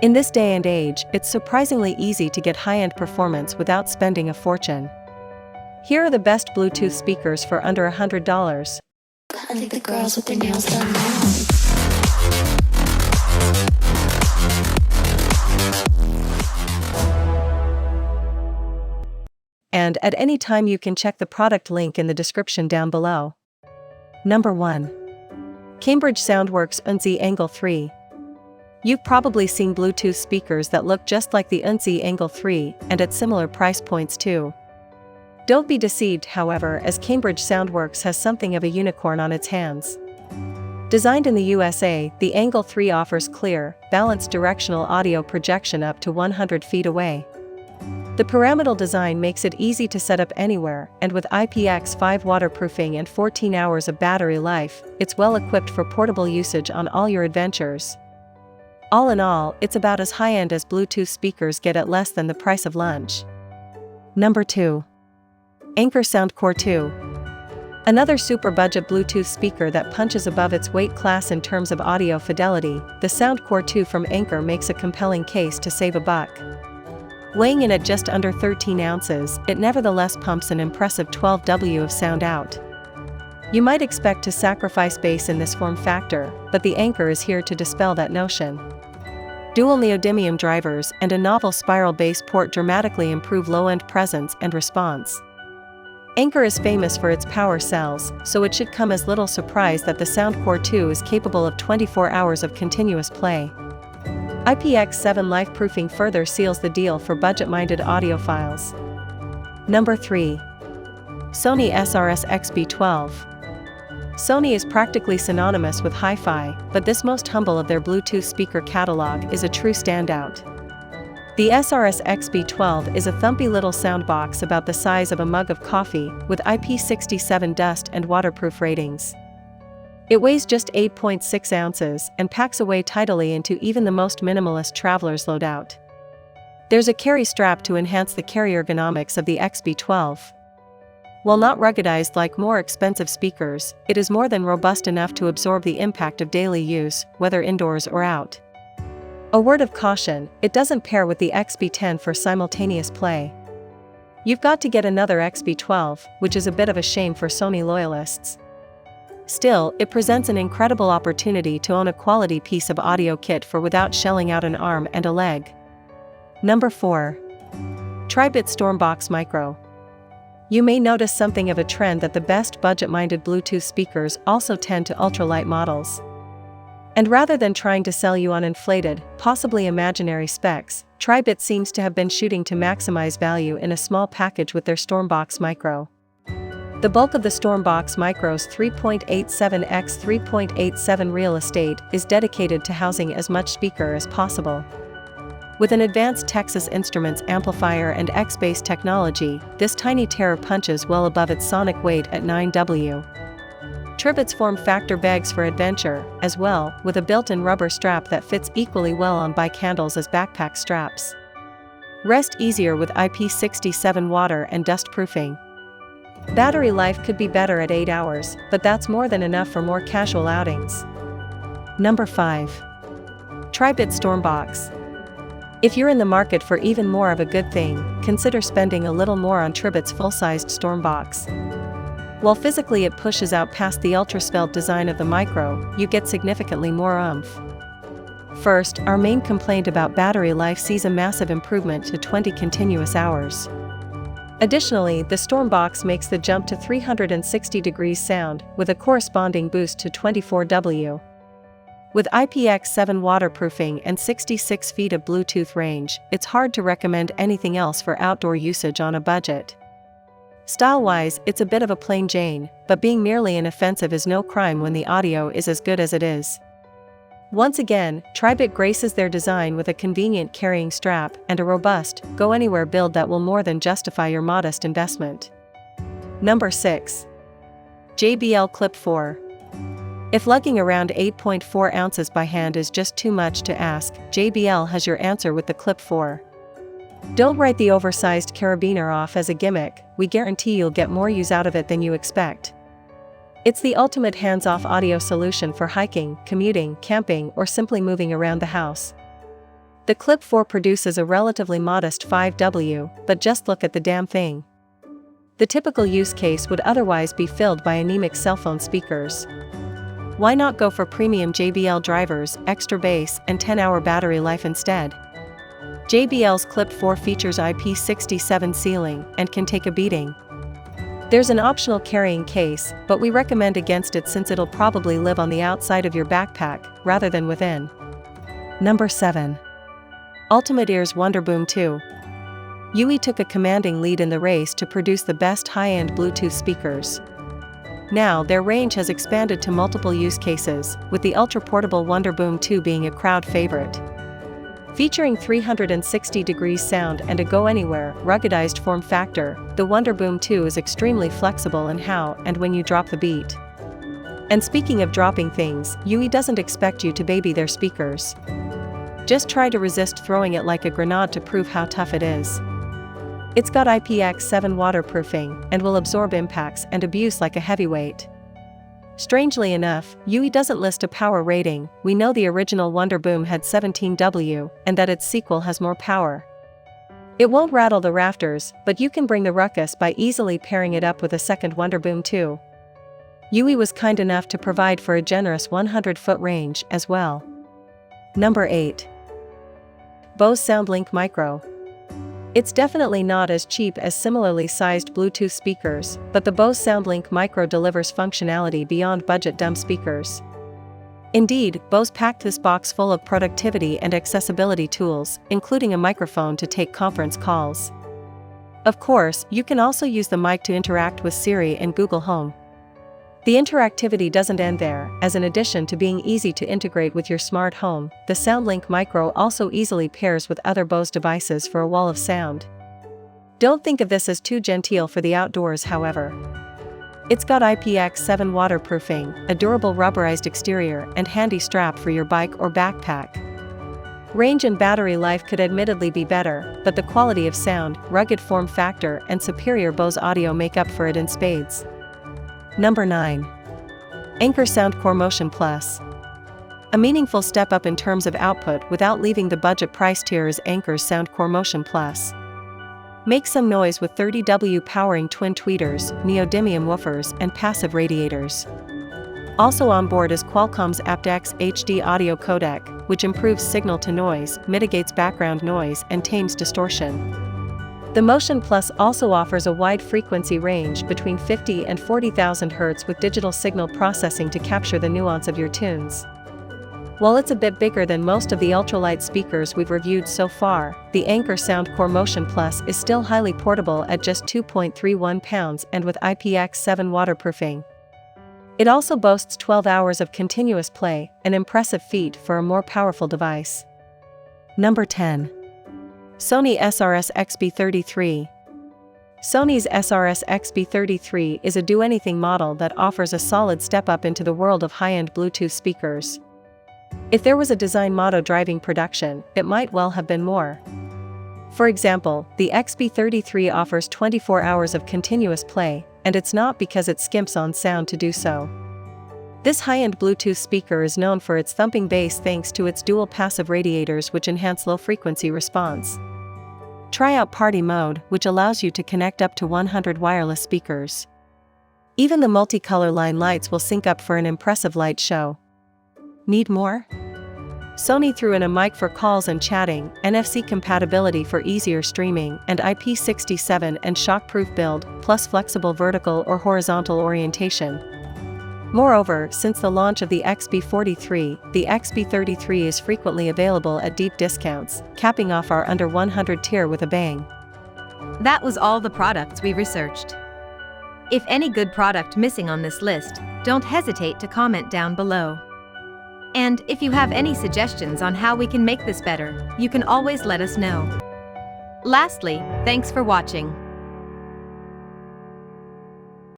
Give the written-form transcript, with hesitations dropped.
In this day and age, it's surprisingly easy to get high-end performance without spending a fortune. Here are the best Bluetooth speakers for under $100. I think the girls with their nails done now. And at any time you can check the product link in the description down below. Number 1. Cambridge Soundworks OontZ Angle 3. You've probably seen Bluetooth speakers that look just like the OontZ Angle 3 and at similar price points too. Don't be deceived, however, as Cambridge Soundworks has something of a unicorn on its hands. Designed in the USA, the Angle 3 offers clear, balanced directional audio projection up to 100 feet away. The pyramidal design makes it easy to set up anywhere, and with IPX5 waterproofing and 14 hours of battery life, it's well equipped for portable usage on all your adventures. All in all, it's about as high-end as Bluetooth speakers get at less than the price of lunch. Number 2. Anker Soundcore 2. Another super budget Bluetooth speaker that punches above its weight class in terms of audio fidelity, the Soundcore 2 from Anker makes a compelling case to save a buck. Weighing in at just under 13 ounces, it nevertheless pumps an impressive 12 W of sound out. You might expect to sacrifice bass in this form factor, but the Anker is here to dispel that notion. Dual neodymium drivers and a novel spiral bass port dramatically improve low-end presence and response. Anker is famous for its power cells, so it should come as little surprise that the Soundcore 2 is capable of 24 hours of continuous play. IPX7 life-proofing further seals the deal for budget-minded audiophiles. Number 3. Sony SRS-XB12. Sony is practically synonymous with hi-fi, but this most humble of their Bluetooth speaker catalog is a true standout. The SRS-XB12 is a thumpy little soundbox about the size of a mug of coffee, with IP67 dust and waterproof ratings. It weighs just 8.6 ounces and packs away tidily into even the most minimalist traveler's loadout. There's a carry strap to enhance the carry ergonomics of the XB12. While not ruggedized like more expensive speakers, it is more than robust enough to absorb the impact of daily use, whether indoors or out. A word of caution, it doesn't pair with the XB10 for simultaneous play. You've got to get another XB12, which is a bit of a shame for Sony loyalists. Still, it presents an incredible opportunity to own a quality piece of audio kit for without shelling out an arm and a leg. Number 4. Tribit StormBox Micro. You may notice something of a trend that the best budget-minded Bluetooth speakers also tend to ultralight models. And rather than trying to sell you on inflated, possibly imaginary specs, Tribit seems to have been shooting to maximize value in a small package with their StormBox Micro. The bulk of the StormBox Micro's 3.87 x 3.87 real estate is dedicated to housing as much speaker as possible. With an advanced Texas Instruments amplifier and X-Bass technology, this tiny terror punches well above its sonic weight at 9W. Tribit's form factor begs for adventure, as well, with a built-in rubber strap that fits equally well on bike handles as backpack straps. Rest easier with IP67 water and dust proofing. Battery life could be better at 8 hours, but that's more than enough for more casual outings. Number 5. Tribit StormBox. If you're in the market for even more of a good thing, consider spending a little more on Tribit's full-sized StormBox. While physically it pushes out past the ultra-svelte design of the Micro, you get significantly more oomph. First, our main complaint about battery life sees a massive improvement to 20 continuous hours. Additionally, the StormBox makes the jump to 360 degrees sound, with a corresponding boost to 24W. With IPX7 waterproofing and 66 feet of Bluetooth range, it's hard to recommend anything else for outdoor usage on a budget. Style-wise, it's a bit of a plain Jane, but being merely inoffensive is no crime when the audio is as good as it is. Once again, Tribit graces their design with a convenient carrying strap and a robust, go-anywhere build that will more than justify your modest investment. Number 6. JBL Clip 4. If lugging around 8.4 ounces by hand is just too much to ask, JBL has your answer with the Clip 4. Don't write the oversized carabiner off as a gimmick, we guarantee you'll get more use out of it than you expect. It's the ultimate hands-off audio solution for hiking, commuting, camping, or simply moving around the house. The Clip 4 produces a relatively modest 5W, but just look at the damn thing. The typical use case would otherwise be filled by anemic cell phone speakers. Why not go for premium JBL drivers, extra bass, and 10-hour battery life instead? JBL's Clip 4 features IP67 sealing and can take a beating. There's an optional carrying case, but we recommend against it since it'll probably live on the outside of your backpack, rather than within. Number 7. Ultimate Ear's Wonderboom 2. OontZ took a commanding lead in the race to produce the best high-end Bluetooth speakers. Now their range has expanded to multiple use cases, with the ultra-portable Wonderboom 2 being a crowd favorite. Featuring 360-degree sound and a go-anywhere, ruggedized form factor, the Wonderboom 2 is extremely flexible in how and when you drop the beat. And speaking of dropping things, OontZ doesn't expect you to baby their speakers. Just try to resist throwing it like a grenade to prove how tough it is. It's got IPX7 waterproofing and will absorb impacts and abuse like a heavyweight. Strangely enough, OontZ doesn't list a power rating. We know the original Wonderboom had 17W, and that its sequel has more power. It won't rattle the rafters, but you can bring the ruckus by easily pairing it up with a second Wonderboom 2. OontZ was kind enough to provide for a generous 100-foot range as well. Number 8. Bose SoundLink Micro. It's definitely not as cheap as similarly sized Bluetooth speakers, but the Bose SoundLink Micro delivers functionality beyond budget dumb speakers. Indeed, Bose packed this box full of productivity and accessibility tools, including a microphone to take conference calls. Of course, you can also use the mic to interact with Siri and Google Home. The interactivity doesn't end there, as in addition to being easy to integrate with your smart home, the SoundLink Micro also easily pairs with other Bose devices for a wall of sound. Don't think of this as too genteel for the outdoors, however. It's got IPX7 waterproofing, a durable rubberized exterior, and handy strap for your bike or backpack. Range and battery life could admittedly be better, but the quality of sound, rugged form factor, and superior Bose audio make up for it in spades. Number 9. Anker Soundcore Motion Plus. A meaningful step up in terms of output without leaving the budget price tier is Anker's Soundcore Motion Plus. Make some noise with 30W powering twin tweeters, neodymium woofers, and passive radiators. Also on board is Qualcomm's aptX HD audio codec, which improves signal-to-noise, mitigates background noise, and tames distortion. The Motion Plus also offers a wide frequency range between 50 and 40,000 Hz with digital signal processing to capture the nuance of your tunes. While it's a bit bigger than most of the ultralight speakers we've reviewed so far, the Anker Soundcore Motion Plus is still highly portable at just 2.31 pounds and with IPX7 waterproofing. It also boasts 12 hours of continuous play, an impressive feat for a more powerful device. Number 10. Sony SRS-XB33. Sony's SRS-XB33 is a do-anything model that offers a solid step up into the world of high-end Bluetooth speakers. If there was a design motto driving production, it might well have been more. For example, the XB33 offers 24 hours of continuous play, and it's not because it skimps on sound to do so. This high-end Bluetooth speaker is known for its thumping bass thanks to its dual passive radiators which enhance low-frequency response. Try out Party Mode, which allows you to connect up to 100 wireless speakers. Even the multicolor line lights will sync up for an impressive light show. Need more? Sony threw in a mic for calls and chatting, NFC compatibility for easier streaming, and IP67 and shockproof build, plus flexible vertical or horizontal orientation. Moreover, since the launch of the XB43, the XB33 is frequently available at deep discounts, capping off our under 100 tier with a bang. That was all the products we researched. If any good product missing on this list, don't hesitate to comment down below. And if you have any suggestions on how we can make this better, you can always let us know. Lastly, thanks for watching.